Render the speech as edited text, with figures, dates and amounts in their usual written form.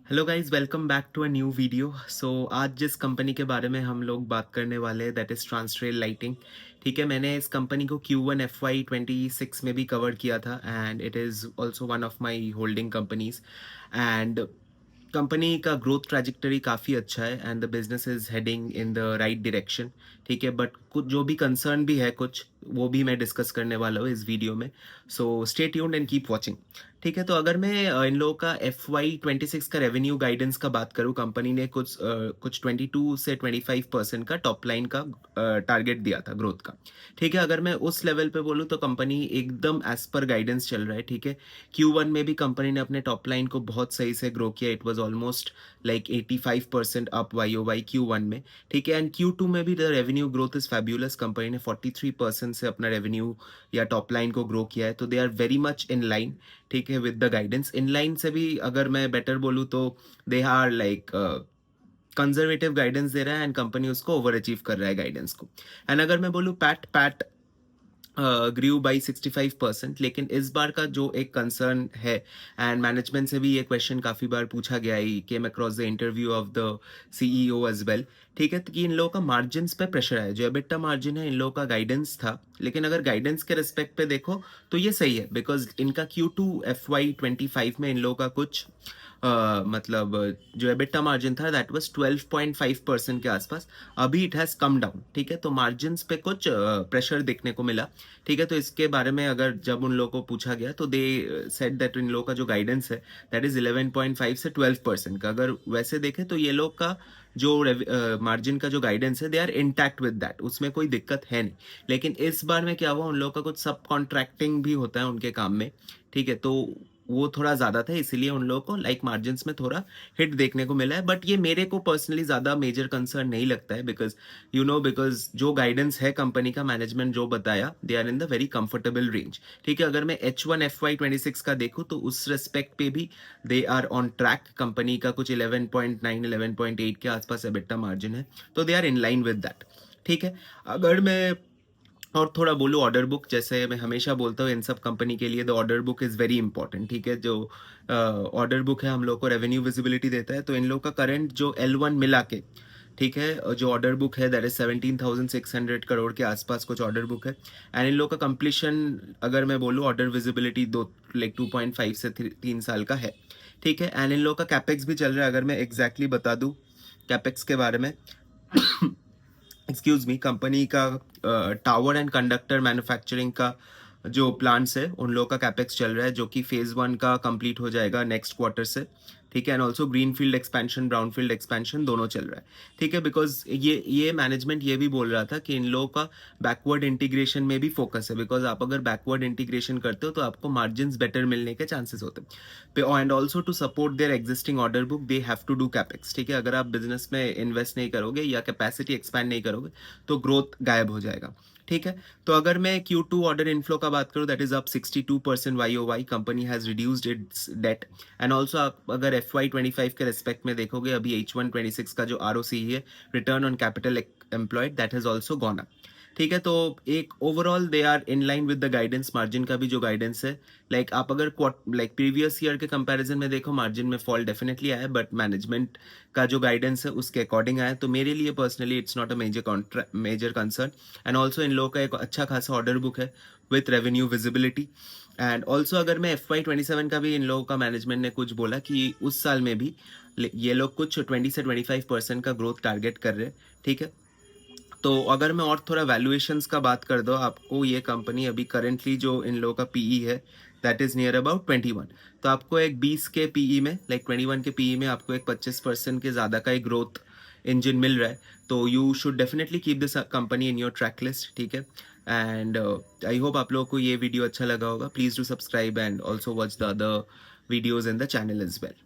Hello guys, welcome back to a new video. So आज जिस company के बारे में हम लोग बात करने वाले हैं दैट इज़ ट्रांसट्रेल लाइटिंग। ठीक है, मैंने इस कंपनी को Q1 FY26 में भी कवर किया था and it is also one of my holding companies. And company का ग्रोथ ट्रैजेक्टरी काफ़ी अच्छा है and the business is heading in the right direction. ठीक है, बट कुछ जो भी कंसर्न भी है कुछ वो भी मैं डिस्कस करने वाला हूँ इस वीडियो में। So stay tuned and keep watching. ठीक है, तो अगर मैं इन लोगों का FY26 का रेवेन्यू गाइडेंस का बात करूँ, कंपनी ने कुछ 22 से 25% का टॉप लाइन का टारगेट दिया था ग्रोथ का। ठीक है, अगर मैं उस लेवल पे बोलूँ तो कंपनी एकदम एज पर गाइडेंस चल रहा है। ठीक है, Q1 में भी कंपनी ने अपने टॉप लाइन को बहुत सही से ग्रो किया। It was almost like 85% up YOY Q1 में। ठीक है, एंड Q2 में भी the revenue growth is fabulous. Company ने 43% से अपना रेवेन्यू या टॉप लाइन को ग्रो किया है, तो they are very much in line. ठीक है, with the guidance. In line से भी अगर मैं बेटर बोलूँ तो they are like conservative guidance दे रहा है एंड कंपनी उसको ओवर अचीव कर रहा है गाइडेंस को। एंड अगर मैं बोलूँ पैट पैट ग्रीव बाई 65%। लेकिन इस बार का जो एक कंसर्न है एंड मैनेजमेंट से भी ये क्वेश्चन काफ़ी बार पूछा गया है, came across the interview of the CEO as well. ठीक है, तो कि इन लोगों का मार्जिन पे प्रेशर है। जो एबिटा मार्जिन है इन लोगों का गाइडेंस था, लेकिन अगर गाइडेंस के रिस्पेक्ट पे देखो तो ये सही है बिकॉज इनका Q2 FY25 में इन लोगों का कुछ मतलब जो एबिटा मार्जिन था दैट वाज 12.5% के आसपास। अभी इट हैज़ कम डाउन। ठीक है, तो मार्जिन पे कुछ प्रेशर देखने को मिला। ठीक है, तो इसके बारे में अगर जब उन लोगों को पूछा गया तो दे सेड दैट इन लोगों का जो गाइडेंस है दैट इज 11.5 से 12% का। अगर वैसे देखें तो ये लोग का जो मार्जिन का जो गाइडेंस है they are intact with that, उसमें कोई दिक्कत है नहीं। लेकिन इस बार में क्या हुआ, उन लोगों का कुछ सब कॉन्ट्रैक्टिंग भी होता है उनके काम में। ठीक है, तो वो थोड़ा ज़्यादा था, इसीलिए उन लोगों को लाइक मार्जिन्स में थोड़ा हिट देखने को मिला है। बट ये मेरे को पर्सनली ज़्यादा मेजर कंसर्न नहीं लगता है बिकॉज जो गाइडेंस है कंपनी का, मैनेजमेंट जो बताया, they are in the very comfortable range. ठीक है, अगर मैं H1 FY26 का देखूँ तो उस रेस्पेक्ट पे भी they are on track. Company का कुछ 11.9 11.8 के आसपास एबिटा मार्जिन है, तो they are in line with that. ठीक है, अगर मैं और थोड़ा बोलूँ ऑर्डर बुक, जैसे मैं हमेशा बोलता हूँ इन सब कंपनी के लिए the order book is very important. ठीक है, जो ऑर्डर बुक है हम लोग को रेवेन्यू विजिबिलिटी देता है। तो इन लोग का करंट जो L1 मिला के, ठीक है, जो ऑर्डर बुक है दैट इज 17,600 करोड़ के आसपास कुछ ऑर्डर बुक है। एंड इन लोग का कंप्लीशन अगर मैं बोलूँ ऑर्डर विजिबिलिटी 2.5 से 3 साल का है। ठीक है, एंड इन लोग का कैपेक्स भी चल रहा है। अगर मैं एग्जैक्टली बता दूँ कैपेक्स के बारे में एक्सक्यूज मी, कंपनी का टावर एंड कंडक्टर मैन्युफैक्चरिंग का जो प्लांट्स है उन लोगों का कैपेक्स चल रहा है, जो कि फेज 1 का कंप्लीट हो जाएगा नेक्स्ट क्वार्टर से। ठीक है, and also green field expansion brown field expansion दोनों चल रहा है। ठीक है, बिकॉज ये मैनेजमेंट ये भी बोल रहा था कि इन लोगों का बैकवर्ड इंटीग्रेशन में भी फोकस है। बिकॉज आप अगर बैकवर्ड इंटीग्रेशन करते हो तो आपको मार्जिन बेटर मिलने के चांसेस होते हैं। And also to support their existing order book they have to do capex. ठीक है, अगर आप बिजनेस में इन्वेस्ट नहीं करोगे या कैपेसिटी एक्सपैंड नहीं करोगे तो ग्रोथ गायब हो जाएगा। ठीक है, तो अगर मैं Q2 ऑर्डर इनफ्लो का बात करूं that is up 62% YOY। Company has reduced its debt. And also आप अगर FY25 के रेस्पेक्ट में देखोगे, अभी H1 26 का जो ROCE है, return on capital employed, that has also gone up. ठीक है, तो एक overall they are in line with the guidance. Margin का भी जो गाइडेंस है, लाइक आप अगर लाइक प्रीवियस ईयर के कंपैरिजन में देखो, मार्जिन में फॉल डेफिनेटली आया है, बट मैनेजमेंट का जो गाइडेंस है उसके अकॉर्डिंग आया है। तो मेरे लिए personally it's not a major concern. And also इन लोगों का एक अच्छा खासा ऑर्डर बुक है with revenue visibility. And also अगर मैं FY27 का भी, इन लोगों का मैनेजमेंट ने कुछ बोला कि उस साल में भी ये लोग कुछ 20 से 25% का ग्रोथ टारगेट कर रहे हैं। ठीक है, तो अगर मैं और थोड़ा वैल्यूएशंस का बात कर दो आपको, ये कंपनी अभी करेंटली जो इन लोगों का पीई है दैट इज नियर अबाउट 21। तो आपको एक 20 के पीई में, लाइक 21 के पीई में आपको एक 25% के ज़्यादा का एक ग्रोथ इंजन मिल रहा है। तो you should definitely keep this company in your track list. ठीक है, एंड आई होप आप लोगों को ये वीडियो अच्छा लगा होगा। Please do subscribe and also watch the other videos in the channel as well.